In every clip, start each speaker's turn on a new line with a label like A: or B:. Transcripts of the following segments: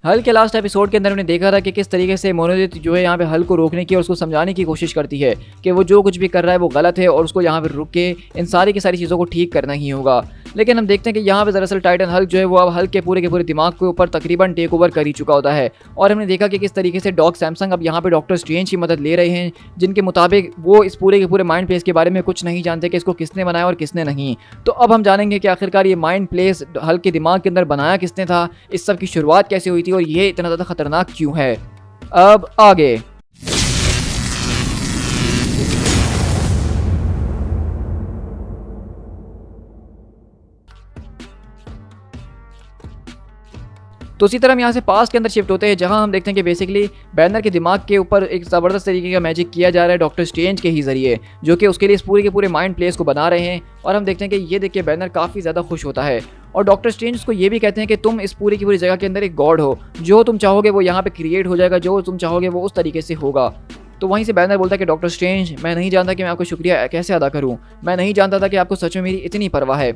A: Hulk के last episode के अंदर हमने देखा था कि किस तरीके से मोनोलिथ जो है यहाँ पे हल्क को रोकने की और उसको समझाने की कोशिश करती है कि वो जो कुछ भी कर रहा है वो गलत है और उसको यहाँ पे रुक के इन सारी की सारी चीज़ों को ठीक करना ही होगा। लेकिन हम देखते हैं कि यहाँ पे दरअसल टाइटन हल्क जो है वो अब हल्क के पूरे दिमाग के ऊपर तकरीबन टेक ओवर कर ही चुका होता है। और हमने देखा कि किस तरीके से डॉक सैमसंग अब यहाँ पे डॉक्टर स्ट्रेंज की मदद ले रहे हैं, जिनके मुताबिक वो इस पूरे के पूरे माइंड प्लेस के बारे में कुछ नहीं जानते कि इसको किसने बनाया और किसने नहीं। तो अब हम जानेंगे कि आखिरकार ये माइंड प्लेस हल्क के दिमाग के अंदर बनाया किसने था, इस सब की शुरुआत कैसे हुई थी और ये इतना ज़्यादा खतरनाक क्यों है। अब आगे तो इसी तरह हम यहाँ से पास्ट के अंदर शिफ्ट होते हैं, जहाँ हम देखते हैं कि बेसिकली बैनर के दिमाग के ऊपर एक ज़बरदस्त तरीके का मैजिक किया जा रहा है डॉक्टर स्ट्रेंज के ही ज़रिए, जो कि उसके लिए इस पूरे के पूरे माइंड प्लेस को बना रहे हैं। और हम देखते हैं कि ये देख के बैनर काफ़ी ज़्यादा खुश होता है और डॉक्टर स्ट्रेंज उसको ये भी कहते हैं कि तुम इस पूरी की पूरी जगह के अंदर एक गॉड हो, जो तुम चाहोगे वो यहाँ पर क्रिएट हो जाएगा, जो तुम चाहोगे वो उस तरीके से होगा। तो वहीं से बैनर बोलता है कि डॉक्टर स्ट्रेंज, मैं नहीं जानता कि मैं आपको शुक्रिया कैसे अदा करूँ, मैं नहीं जानता था कि आपको सच में मेरी इतनी परवाह है।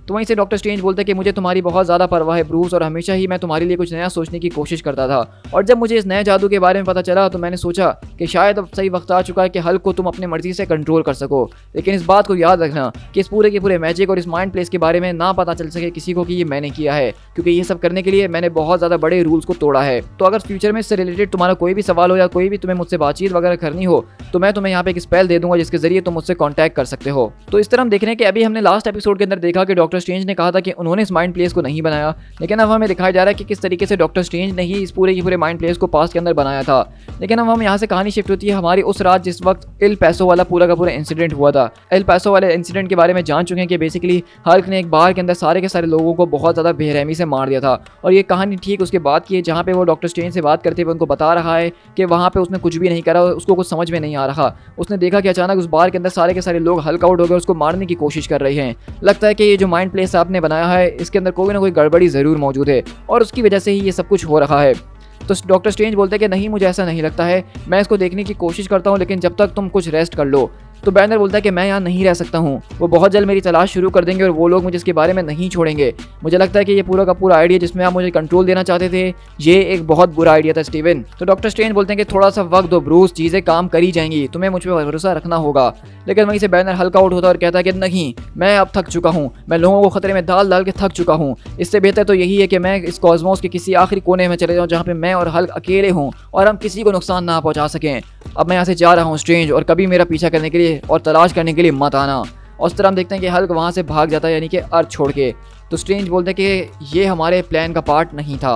A: तो वहीं से डॉक्टर स्ट्रेंज बोलते हैं कि मुझे तुम्हारी बहुत ज़्यादा परवाह है ब्रूस, और हमेशा ही मैं तुम्हारे लिए कुछ नया सोचने की कोशिश करता था। और जब मुझे इस नए जादू के बारे में पता चला तो मैंने सोचा कि शायद अब सही वक्त आ चुका है कि हल्क को तुम अपनी मर्जी से कंट्रोल कर सको। लेकिन इस बात को याद रखना कि इस पूरे के पूरे मैजिक और इस माइंड प्लेस के बारे में ना पता चल सके किसी को कि ये मैंने किया है, क्योंकि ये सब करने के लिए मैंने बहुत ज़्यादा बड़े रूल्स को तोड़ा है। तो अगर फ्यूचर में इससे रिलेटेड तुम्हारा कोई भी सवाल हो या कोई भी तुम्हें मुझसे बातचीत वगैरह करनी हो तो मैं तुम्हें यहाँ पे एक स्पेल दे दूंगा जिसके जरिए तुम मुझसे कॉन्टैक्ट कर सकते हो। तो इस तरह हम देख रहे हैं कि अभी हमने लास्ट एपिसोड के अंदर देखा कि डॉक्टर स्ट्रेंज ने कहा था कि उन्होंने इस माइंड प्लेस को नहीं बनाया, लेकिन अब हमें दिखाया जा रहा है कि किस तरीके से डॉक्टर स्ट्रेंज ने ही इस पूरे के पूरे माइंड प्लेस को पास्ट के अंदर बनाया था। लेकिन अब हम यहाँ से कहानी शिफ्ट होती है हमारी उस रात जिस वक्त एल पैसो वाला पूरा का पूरा इंसिडेंट हुआ था। एल पैसो वाले इंसिडेंट के बारे में जान चुके हैं कि बेसिकली हल्क ने एक बार के अंदर सारे के सारे लोगों को बहुत ज़्यादा बेरहमी से मार दिया था। और ये कहानी ठीक उसके बाद की है जहाँ पे वो डॉक्टर स्ट्रेंज से बात करते हुए उनको बता रहा है कि वहाँ पे उसने कुछ भी नहीं करा, उसको कुछ समझ में नहीं आ रहा। उसने देखा कि अचानक उस बार के अंदर सारे के सारे लोग हल्क आउट हो गए, उसको मारने की कोशिश कर रहे हैं। लगता है कि ये जो माइंड प्लेस आपने बनाया है इसके अंदर कोई ना कोई गड़बड़ी ज़रूर मौजूद है और उसकी वजह से ही ये सब कुछ हो रहा है। तो डॉक्टर स्ट्रेंज बोलते हैं कि नहीं, मुझे ऐसा नहीं लगता है, मैं इसको देखने की कोशिश करता हूँ, लेकिन जब तक तुम कुछ रेस्ट कर लो। तो बैनर बोलता है कि मैं यहाँ नहीं रह सकता हूँ, वो बहुत जल्द मेरी तलाश शुरू कर देंगे और वो लोग मुझे इसके बारे में नहीं छोड़ेंगे। मुझे लगता है कि ये पूरा का पूरा आइडिया जिसमें आप मुझे कंट्रोल देना चाहते थे ये एक बहुत बुरा आइडिया था स्टीवन। तो डॉक्टर स्ट्रेंज बोलते हैं कि थोड़ा सा वक्त दो ब्रूस, चीज़ें काम करी जाएंगी, तुम्हें मुझ पर भरोसा रखना होगा। लेकिन वहीं से बैनर हल्का आउट होता है और कहता है कि नहीं, मैं अब थक चुका हूँ, मैं लोगों को खतरे में डाल डाल के थक चुका हूँ। इससे बेहतर तो यही है कि मैं इस कॉस्मोस के किसी आखिरी कोने में चले जाऊँ जहाँ पे मैं और हल्क अकेले हूँ और हम किसी को नुकसान ना पहुँचा सकें। अब मैं यहाँ से जा रहा हूँ स्ट्रेंज, और कभी मेरा पीछा करने के लिए और तलाश करने के लिए मत आना। और उस तरह हम देखते हैं कि हल्क वहाँ से भाग जाता है, यानी कि अर्थ छोड़ के। तो स्ट्रेंज बोलते हैं कि ये हमारे प्लान का पार्ट नहीं था।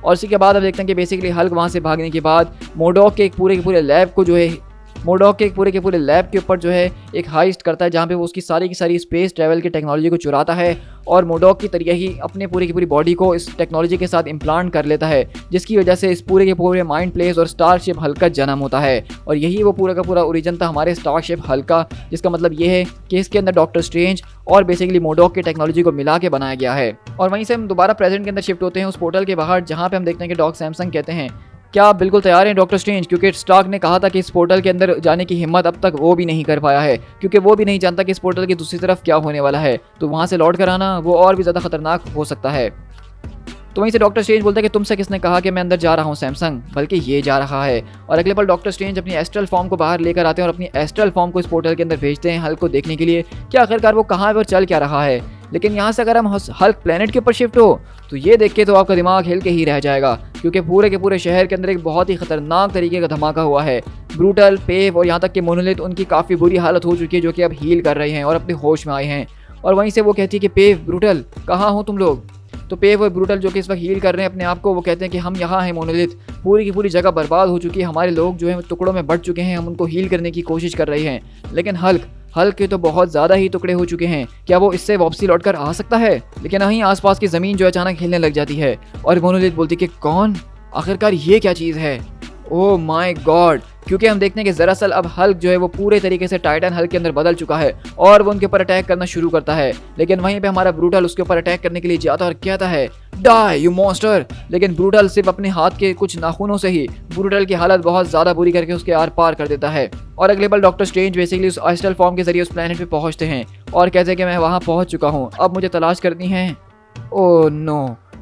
A: और इसी के बाद अब देखते हैं कि बेसिकली हल्क वहाँ से भागने के बाद मोडॉक के एक पूरे के पूरे लैब को जो है मोडॉक के एक पूरे के पूरे लैब के ऊपर जो है एक हाइस्ट करता है, जहाँ पे वो उसकी सारी की सारी स्पेस ट्रैवल की टेक्नोलॉजी को चुराता है और मोडॉक की तरीके ही अपने पूरी की पूरी बॉडी को इस टेक्नोलॉजी के साथ इम्प्लांट कर लेता है, जिसकी वजह से इस पूरे के पूरे माइंड प्लेस और स्टारशिप हल्क का जन्म होता है। और यही वो पूरा का पूरा ओरिजिन था हमारे स्टारशिप हल्क का, जिसका मतलब ये है कि इसके अंदर डॉक्टर स्ट्रेंज और बेसिकली मोडॉक की टेक्नोलॉजी को मिला के बनाया गया है। और वहीं से हम दोबारा प्रेजेंट के अंदर शिफ्ट होते हैं उस पोर्टल के बाहर, जहाँ पे हम देखते हैं कि डॉक सैमसंग कहते हैं क्या आप बिल्कुल तैयार हैं डॉक्टर स्ट्रेंज, क्योंकि स्टार्क ने कहा था कि इस पोर्टल के अंदर जाने की हिम्मत अब तक वो भी नहीं कर पाया है, क्योंकि वो भी नहीं जानता कि इस पोर्टल की दूसरी तरफ क्या होने वाला है। तो वहाँ से लौट कर आना वो और भी ज़्यादा खतरनाक हो सकता है। तो वहीं से डॉक्टर स्ट्रेंज बोलता है कि तुमसे किसने कहा कि मैं अंदर जा रहा हूँ सैमसंग, बल्कि ये जा रहा है। और अगले पल डॉक्टर स्ट्रेंज अपनी एस्ट्रल फॉर्म को बाहर लेकर आते हैं और अपनी एस्ट्रल फॉर्म को इस पोर्टल के अंदर भेजते हैं हल्क को देखने के लिए कि आखिरकार वो कहाँ पर चल क्या रहा है। लेकिन यहाँ से अगर हम हल्क प्लेनेट के ऊपर शिफ्ट हो तो ये देख के तो आपका दिमाग हिल के ही रह जाएगा, क्योंकि पूरे के पूरे शहर के अंदर एक बहुत ही खतरनाक तरीके का धमाका हुआ है। ब्रूटल, पेव और यहाँ तक कि मोनोलिथ, उनकी काफ़ी बुरी हालत हो चुकी है, जो कि अब हील कर रहे हैं और अपने होश में आए हैं। और वहीं से वो कहती है कि पेव, ब्रूटल, कहाँ हो तुम लोग। तो पेव और ब्रूटल जो कि इस वक्त हील कर रहे हैं अपने आप को, वो कहते हैं कि हम यहाँ हैं मोनोलिथ, पूरी की पूरी जगह बर्बाद हो चुकी है, हमारे लोग जो हैं टुकड़ों में बढ़ चुके हैं, हम उनको हील करने की कोशिश कर रहे हैं। लेकिन हल्क के तो बहुत ज़्यादा ही टुकड़े हो चुके हैं, क्या वो इससे वापसी लौट कर आ सकता है। लेकिन वहीं आसपास की ज़मीन जो अचानक हिलने लग जाती है और मोनोलिथ बोलती कि कौन, आखिरकार ये क्या चीज़ है। ओह माय गॉड, क्योंकि हम देखते हैं कि दरअसल अब हल्क जो है वो पूरे तरीके से टाइटन हल्क के अंदर बदल चुका है और वो उनके ऊपर अटैक करना शुरू करता है। लेकिन वहीं पे हमारा ब्रूटल उसके ऊपर अटैक करने के लिए जाता है और कहता है डाई यू मॉन्स्टर। लेकिन ब्रूटल सिर्फ अपने हाथ के कुछ नाखूनों से ही ब्रूटल की हालत बहुत ज़्यादा बुरी करके उसके आर पार कर देता है। और अगले पल डॉक्टर स्ट्रेंज बेसिकली उस एस्ट्रल फॉर्म के जरिए उस प्लेनेट पे पहुंचते हैं और कहते हैं कि मैं वहाँ पहुँच चुका हूँ, अब मुझे तलाश करनी है। Oh no,